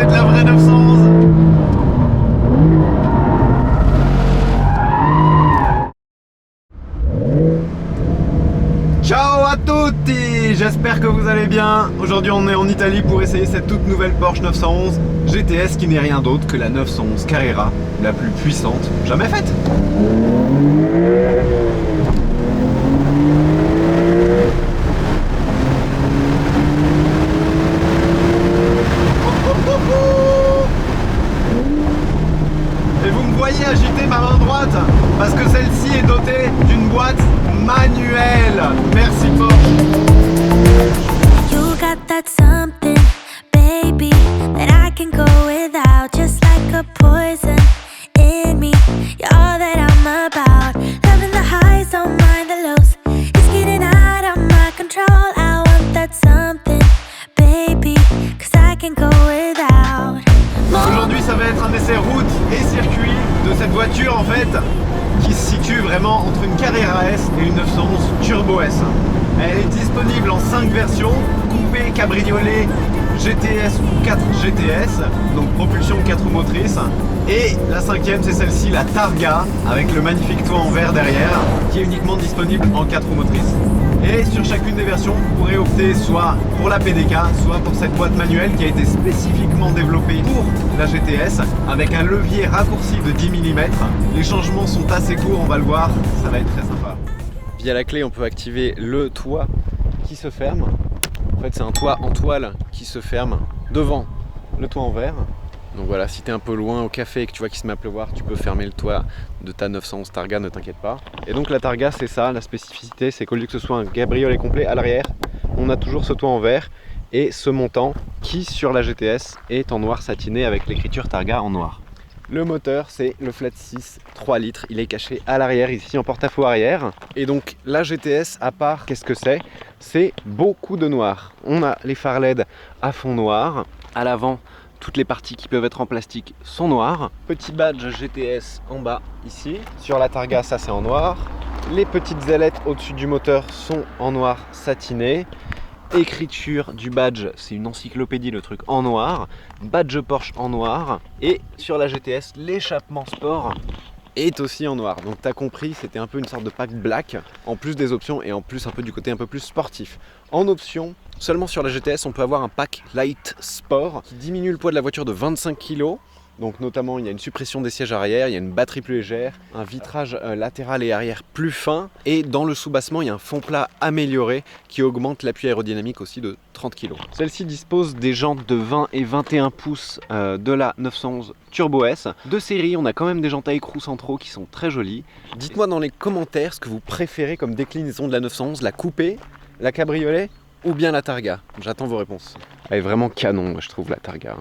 c'est de la vraie 911. Ciao à tutti, j'espère que vous allez bien. Aujourd'hui on est en Italie pour essayer cette toute nouvelle Porsche 911 GTS qui n'est rien d'autre que la 911 Carrera, la plus puissante jamais faite. Et vous me voyez agiter ma main droite parce que celle-ci est dotée d'une boîte manuelle. Merci Porsche. You got that something, baby, that I can go without, just like a poison in me. You're all that I'm about, loving the highs, don't mind the lows. It's getting out of my control. I want that something, baby, 'cause I can go without. Aujourd'hui ça va être un essai route et circuit de cette voiture en fait qui se situe vraiment entre une Carrera S et une 911 Turbo S. Elle est disponible en 5 versions, coupé, cabriolet, GTS ou 4 GTS, donc propulsion 4 motrices. Et la cinquième c'est celle-ci, la Targa, avec le magnifique toit en verre derrière, qui est uniquement disponible en 4 motrices. Et sur chacune des versions, vous pourrez opter soit pour la PDK, soit pour cette boîte manuelle qui a été spécifiquement développée pour la GTS, avec un levier raccourci de 10 mm. Les changements sont assez courts, on va le voir, ça va être très sympa. Via la clé, on peut activer le toit qui se ferme. En fait, c'est un toit en toile qui se ferme devant le toit en verre. Donc voilà, si t'es un peu loin au café et que tu vois qu'il se met à pleuvoir, tu peux fermer le toit de ta 911 Targa, ne t'inquiète pas. Et donc la Targa, c'est ça, la spécificité, c'est qu'au lieu que ce soit un cabriolet complet à l'arrière, on a toujours ce toit en verre et ce montant qui, sur la GTS, est en noir satiné avec l'écriture Targa en noir. Le moteur, c'est le Flat 6 3 litres, il est caché à l'arrière, ici en porte-à-faux arrière. Et donc la GTS, à part, qu'est-ce que c'est? C'est beaucoup de noir. On a les phares LED à fond noir, à l'avant, toutes les parties qui peuvent être en plastique sont noires. Petit badge GTS en bas ici. Sur la Targa, ça c'est en noir. Les petites ailettes au-dessus du moteur sont en noir satiné. Écriture du badge, c'est une encyclopédie le truc en noir. Badge Porsche en noir. Et sur la GTS, l'échappement sport est aussi en noir. Donc t'as compris, c'était un peu une sorte de pack black, en plus des options et en plus un peu du côté un peu plus sportif. En option, seulement sur la GTS, on peut avoir un pack Light Sport qui diminue le poids de la voiture de 25 kg. Donc notamment, il y a une suppression des sièges arrière, il y a une batterie plus légère, un vitrage latéral et arrière plus fin. Et dans le sous-bassement, il y a un fond plat amélioré qui augmente l'appui aérodynamique aussi de 30 kg. Celle-ci dispose des jantes de 20 et 21 pouces de la 911 Turbo S. De série, on a quand même des jantes à écrou centraux qui sont très jolies. Dites-moi dans les commentaires ce que vous préférez comme déclinaison de la 911, la coupée, la cabriolet ou bien la Targa. J'attends vos réponses. Elle est vraiment canon, je trouve, la Targa.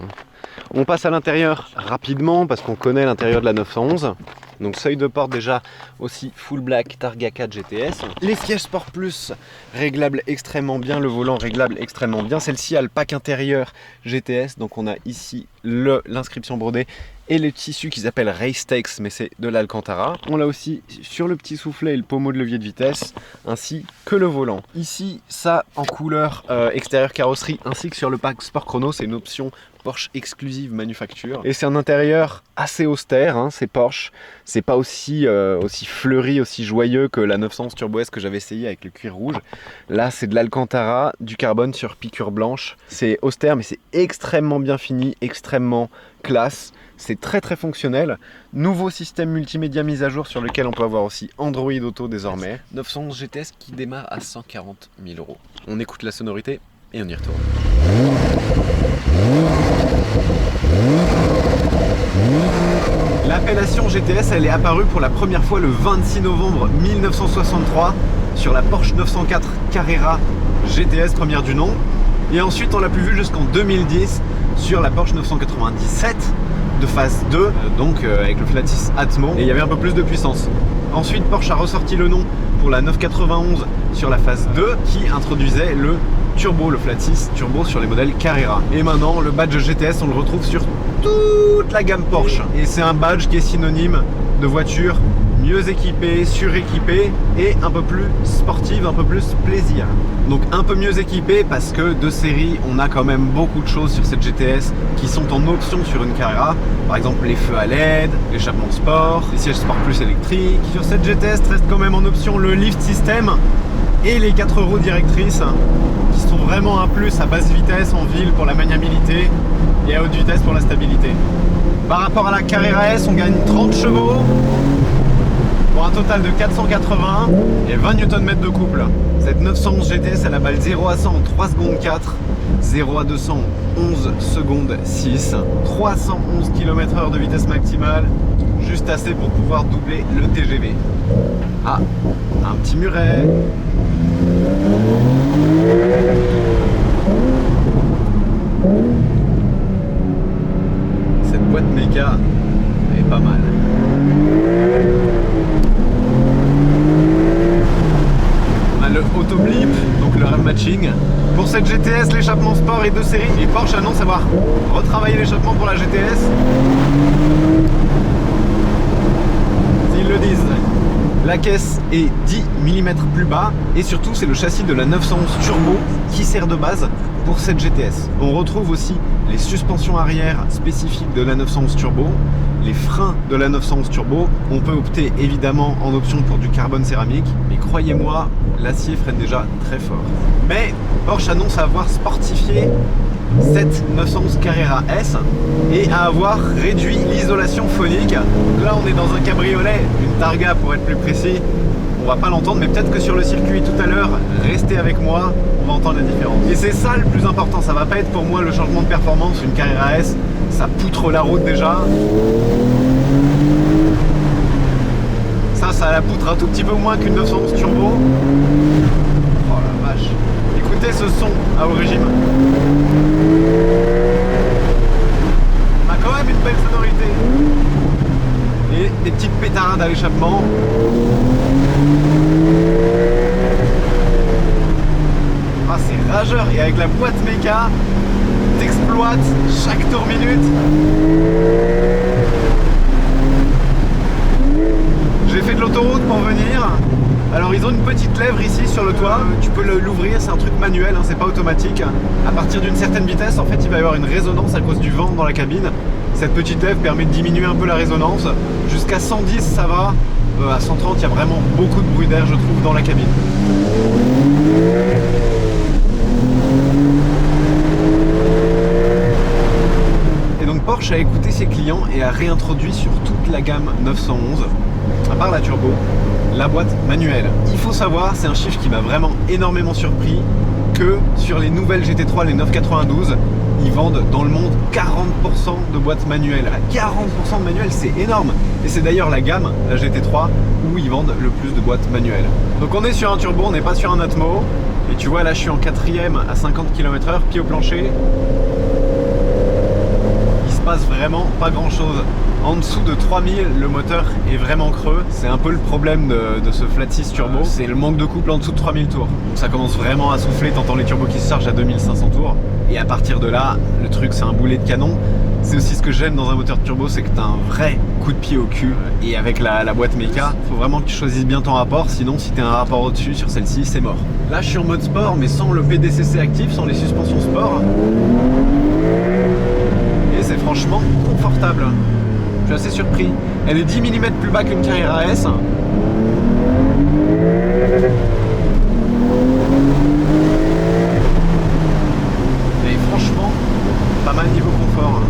On passe à l'intérieur rapidement parce qu'on connaît l'intérieur de la 911. Donc seuil de porte déjà aussi full black Targa 4 GTS. Les sièges Sport Plus réglables extrêmement bien, le volant réglable extrêmement bien. Celle-ci a le pack intérieur GTS, donc on a ici l'inscription brodée et le tissu qu'ils appellent Race Tex, mais c'est de l'Alcantara. On l'a aussi sur le petit soufflet et le pommeau de levier de vitesse, ainsi que le volant. Ici, ça en couleur extérieure carrosserie, ainsi que sur le pack Sport Chrono, c'est une option Porsche exclusive manufacture. Et c'est un intérieur assez austère, hein, c'est Porsche. C'est pas aussi fleuri, aussi joyeux que la 911 Turbo S que j'avais essayé avec le cuir rouge. Là, c'est de l'Alcantara, du carbone sur piqûre blanche. C'est austère, mais c'est extrêmement bien fini, extrêmement classe. C'est très très fonctionnel. Nouveau système multimédia mis à jour sur lequel on peut avoir aussi Android Auto désormais. 911 GTS qui démarre à 140 000 €. On écoute la sonorité et on y retourne. L'appellation GTS, elle est apparue pour la première fois le 26 novembre 1963 sur la Porsche 904 Carrera GTS, première du nom. Et ensuite, on l'a plus vue jusqu'en 2010 sur la Porsche 997 de phase 2, donc avec le Flat 6 Atmo, et il y avait un peu plus de puissance. Ensuite, Porsche a ressorti le nom pour la 991 sur la phase 2 qui introduisait le Turbo, le Flat 6 Turbo sur les modèles Carrera. Et maintenant, le badge GTS, on le retrouve sur toute la gamme Porsche. Et c'est un badge qui est synonyme de voiture mieux équipée, suréquipée et un peu plus sportive, un peu plus plaisir. Donc un peu mieux équipée parce que de série, on a quand même beaucoup de choses sur cette GTS qui sont en option sur une Carrera. Par exemple les feux à LED, l'échappement sport, les sièges sport plus électriques. Sur cette GTS reste quand même en option le lift system et les 4 roues directrices qui sont vraiment un plus à basse vitesse en ville pour la maniabilité et à haute vitesse pour la stabilité. Par rapport à la Carrera S, on gagne 30 chevaux pour un total de 480 et 20 Nm de couple. Cette 911 GTS, elle a balle 0 à 100 en 3 secondes 4, 0 à 200 en 11 secondes 6, 311 km/h de vitesse maximale, juste assez pour pouvoir doubler le TGV. Ah, un petit muret. Cette boîte méca est pas mal. On a le auto blip, donc le RAM matching. Pour cette GTS, l'échappement sport est de série et Porsche annonce avoir retravaillé l'échappement pour la GTS. S'ils le disent. La caisse est 10 mm plus bas et surtout c'est le châssis de la 911 Turbo qui sert de base pour cette GTS. On retrouve aussi les suspensions arrière spécifiques de la 911 Turbo, les freins de la 911 Turbo. On peut opter évidemment en option pour du carbone céramique, mais croyez-moi, l'acier freine déjà très fort. Mais Porsche annonce avoir sportifié cette 911 Carrera S et à avoir réduit l'isolation phonique. Donc là on est dans un cabriolet, une Targa pour être plus précis. On va pas l'entendre, mais peut-être que sur le circuit tout à l'heure, restez avec moi, on va entendre la différence. Et c'est ça le plus important, ça va pas être pour moi le changement de performance. Une Carrera S, ça poutre la route déjà. Ça la poutre un tout petit peu moins qu'une 911 Turbo. Oh la vache. Écoutez ce son à haut régime. On a quand même une belle sonorité. Et des petites pétarades à l'échappement. Ah, c'est rageur. Et avec la boîte méca, t'exploites chaque tour minute. J'ai fait de l'autoroute pour venir. Alors ils ont une petite lèvre ici sur le toit, tu peux l'ouvrir, c'est un truc manuel, hein, c'est pas automatique. À partir d'une certaine vitesse, en fait, il va y avoir une résonance à cause du vent dans la cabine. Cette petite lèvre permet de diminuer un peu la résonance. Jusqu'à 110, ça va. À 130, il y a vraiment beaucoup de bruit d'air, je trouve, dans la cabine. Et donc Porsche a écouté ses clients et a réintroduit sur toute la gamme 911, à part la turbo, la boîte manuelle. Il faut savoir, c'est un chiffre qui m'a vraiment énormément surpris, que sur les nouvelles GT3, les 992, ils vendent dans le monde 40% de boîtes manuelles. 40% de manuelles, c'est énorme. Et c'est d'ailleurs la gamme, la GT3, où ils vendent le plus de boîtes manuelles. Donc on est sur un turbo, on n'est pas sur un Atmo. Et tu vois, là je suis en 4ème à 50 km/h, pied au plancher. Il se passe vraiment pas grand chose. En dessous de 3000, le moteur est vraiment creux. C'est un peu le problème de ce flat 6 turbo. C'est le manque de couple en dessous de 3000 tours. Donc ça commence vraiment à souffler, t'entends les turbos qui se chargent à 2500 tours. Et à partir de là, le truc c'est un boulet de canon. C'est aussi ce que j'aime dans un moteur de turbo, c'est que t'as un vrai coup de pied au cul. Et avec la boîte méca, faut vraiment que tu choisisses bien ton rapport. Sinon, si t'as un rapport au-dessus sur celle-ci, c'est mort. Là, je suis en mode sport, mais sans le PDCC actif, sans les suspensions sport. Et c'est franchement confortable. Je suis assez surpris. Elle est 10 mm plus bas qu'une Carrera S. Et franchement, pas mal niveau confort.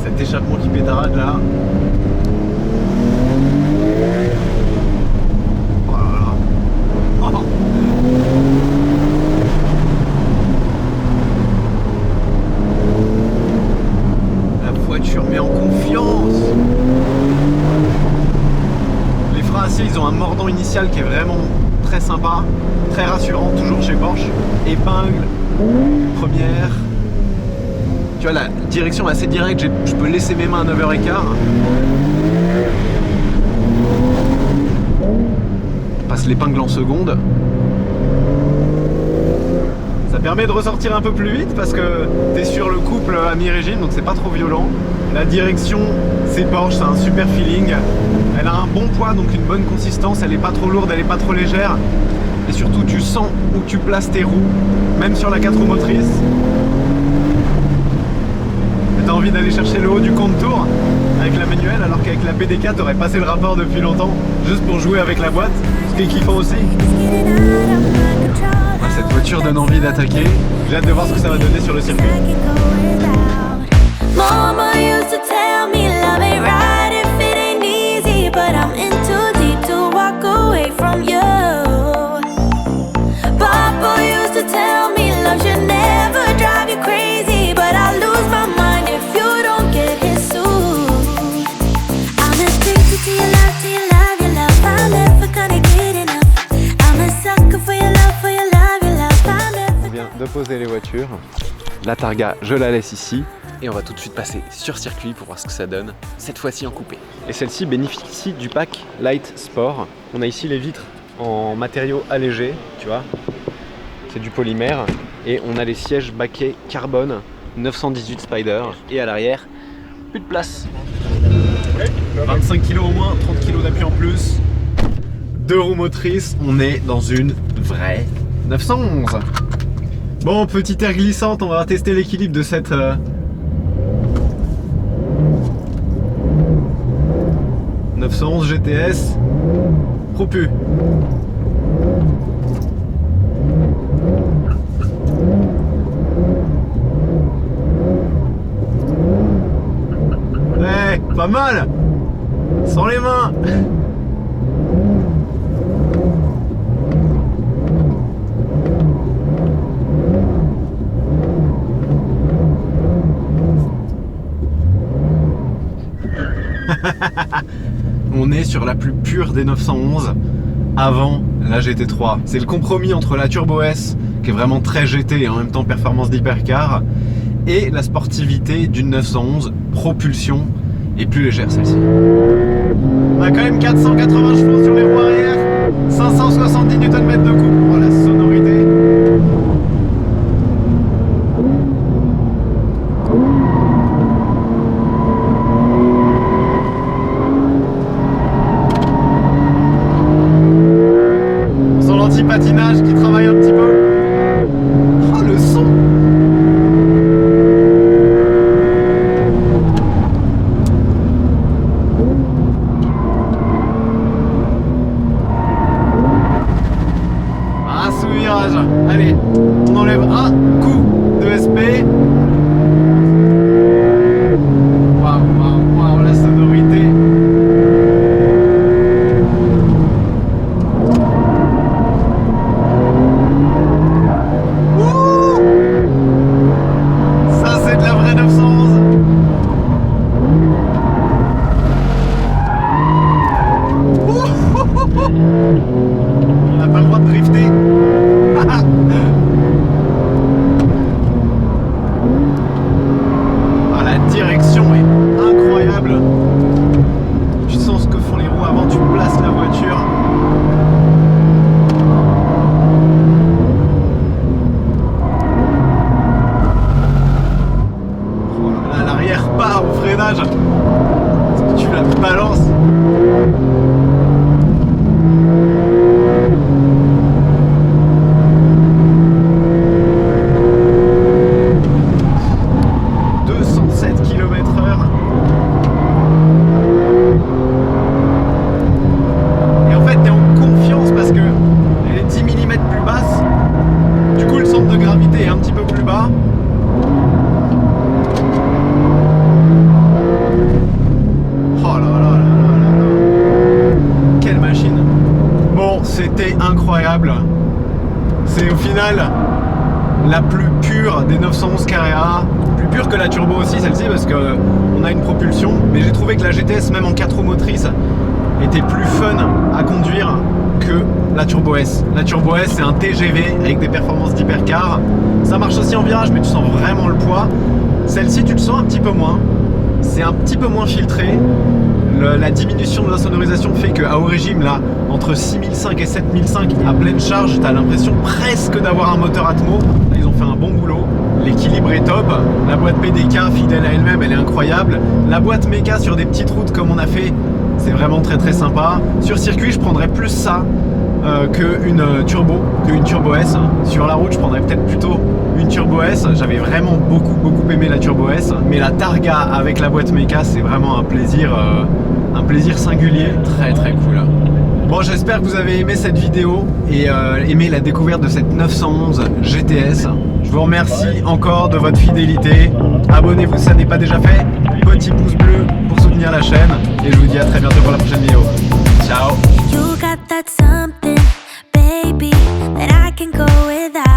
Cet échappement qui pétarade là. Oh là là. Oh. Voiture met en confiance. Les freins acier, ils ont un mordant initial qui est vraiment très sympa, très rassurant, toujours chez Porsche. Épingle, première. Tu vois, la direction est assez directe, je peux laisser mes mains à 9h15. Je passe l'épingle en seconde. Ça permet de ressortir un peu plus vite parce que tu es sur le couple à mi-régime, donc c'est pas trop violent. La direction, c'est Porsche, c'est un super feeling. Elle a un bon poids, donc une bonne consistance, elle est pas trop lourde, elle est pas trop légère. Et surtout tu sens où tu places tes roues, même sur la 4 roues motrices. T'as envie d'aller chercher le haut du contour avec la manuelle, alors qu'avec la PDK t'aurais passé le rapport depuis longtemps juste pour jouer avec la boîte, ce qui est kiffant aussi. Ah, cette voiture donne envie d'attaquer, j'ai hâte de voir ce que ça va donner sur le circuit. Mama used to tell me love ain't right if it ain't easy, but I'm in too deep to walk away from you. Papa used to tell me love should never drive you crazy, but I lose my mind if you don't get his suit. I'm addicted to your love, to your love, your love. I'm never gonna get enough. I'm a sucker for your love, for your love, your love. I'm never. On vient de poser les voitures. La Targa, je la laisse ici. Et on va tout de suite passer sur circuit pour voir ce que ça donne, cette fois-ci en coupé. Et celle-ci bénéficie du pack Light Sport. On a ici les vitres en matériaux allégés, tu vois, c'est du polymère. Et on a les sièges baquets carbone 918 Spider. Et à l'arrière, plus de place. 25 kg au moins, 30 kg d'appui en plus. 2 roues motrices, on est dans une vraie 911. Bon, petite air glissante, on va tester l'équilibre de cette... 911 GTS Propu. Ouais, pas mal. Sans les mains. On est sur la plus pure des 911 avant la GT3. C'est le compromis entre la Turbo S, qui est vraiment très GT et en même temps performance d'hypercar, et la sportivité d'une 911 propulsion et plus légère celle-ci. On a quand même 480 chevaux sur les roues arrière, 570 Nm de couple. Oh, la sonorité. Patinage qui travaille un petit peu. Oh, le son. Ah, sous virage. Allez, on enlève un coup de SP. Waouh, waouh, waouh, la sonorité. On n'a pas le droit de drifter. Ah, la direction est incroyable. Tu sens ce que font les roues avant, tu places la voiture. Oh là là, l'arrière part au freinage. Tu la balances. Incroyable. C'est au final la plus pure des 911 Carrera, plus pure que la turbo aussi celle-ci parce que on a une propulsion, mais j'ai trouvé que la GTS même en 4 roues motrices était plus fun à conduire que la Turbo S. La Turbo S c'est un TGV avec des performances d'hypercar, ça marche aussi en virage mais tu sens vraiment le poids. Celle-ci tu le sens un petit peu moins, c'est un petit peu moins filtré. La diminution de la sonorisation fait qu'à haut régime, là, entre 6005 et 7005 à pleine charge, tu as l'impression presque d'avoir un moteur Atmo. Là, ils ont fait un bon boulot. L'équilibre l'équilibre est top. La boîte PDK, fidèle à elle-même, elle est incroyable. La boîte méca sur des petites routes comme on a fait, c'est vraiment très très sympa. Sur circuit, je prendrais plus ça qu'une Turbo S. Sur la route, je prendrais peut-être plutôt une Turbo S. J'avais vraiment beaucoup aimé la Turbo S. Mais la Targa avec la boîte méca, c'est vraiment un plaisir singulier. Très très cool. Bon, j'espère que vous avez aimé cette vidéo et aimé la découverte de cette 911 GTS. Je vous remercie encore de votre fidélité. Abonnez-vous si ça n'est pas déjà fait. Petit pouce bleu pour soutenir la chaîne. Et je vous dis à très bientôt pour la prochaine vidéo. Ciao. You got that something, baby, that I can go without.